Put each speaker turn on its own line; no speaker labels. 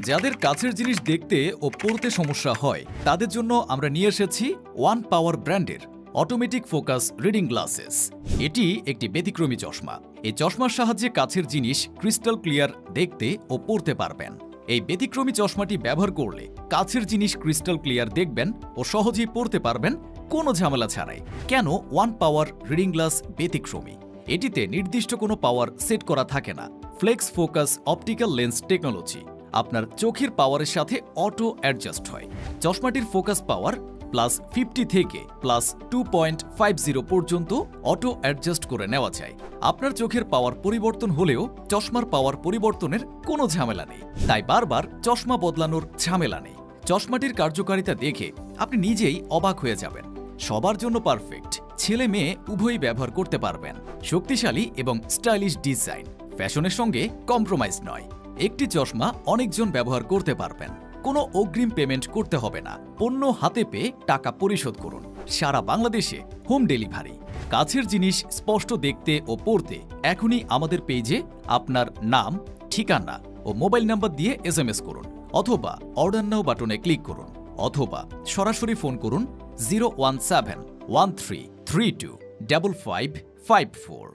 যাদের কাছের জিনিস দেখতে ও পড়তে সমস্যা হয় তাদের জন্য আমরা নিয়ে এসেছি ওয়ান পাওয়ার ব্র্যান্ডের অটোমেটিক ফোকাস রিডিং গ্লাসেস। এটি একটি ব্যতিক্রমী চশমা। এই চশমার সাহায্যে কাছের জিনিস ক্রিস্টাল ক্লিয়ার দেখতে ও পড়তে পারবেন। এই ব্যতিক্রমী চশমাটি ব্যবহার করলে কাছের জিনিস ক্রিস্টাল ক্লিয়ার দেখবেন ও সহজেই পড়তে পারবেন কোনো ঝামেলা ছাড়াই। কেন ওয়ান পাওয়ার রিডিং গ্লাস ব্যতিক্রমী? এটিতে নির্দিষ্ট কোনো পাওয়ার সেট করা থাকে না। Flex focus optical lens technology আপনার চোখের পাওয়ারের সাথে অটো অ্যাডজাস্ট হয়। চশমাটির ফোকাস পাওয়ার +50 থেকে +2.50 পর্যন্ত অটো অ্যাডজাস্ট করে নেওয়া যায়। আপনার চোখের পাওয়ার পরিবর্তন হলেও চশমার পাওয়ার পরিবর্তনের কোনো ঝামেলা নেই, তাই বারবার চশমা বদলানোর ঝামেলা নেই। চশমাটির কার্যকারিতা দেখে আপনি নিজেই অবাক হয়ে যাবেন। সবার জন্য পারফেক্ট, ছেলে মেয়ে উভয়ই ব্যবহার করতে পারবেন। শক্তিশালী এবং স্টাইলিশ ডিজাইন, ফ্যাশনের সঙ্গে কম্প্রোমাইজ নয়। একটি চশমা অনেকজন ব্যবহার করতে পারবেন। কোনো অগ্রিম পেমেন্ট করতে হবে না। পণ্য হাতে পেয়ে টাকা পরিশোধ করুন। সারা বাংলাদেশে হোম ডেলিভারি। কাছের জিনিস স্পষ্ট দেখতে ও পড়তে এখনই আমাদের পেজে আপনার নাম, ঠিকানা ও মোবাইল নাম্বার দিয়ে SMS করুন, অথবা অর্ডার নাও বাটনে ক্লিক করুন, অথবা সরাসরি ফোন করুন 01713325554।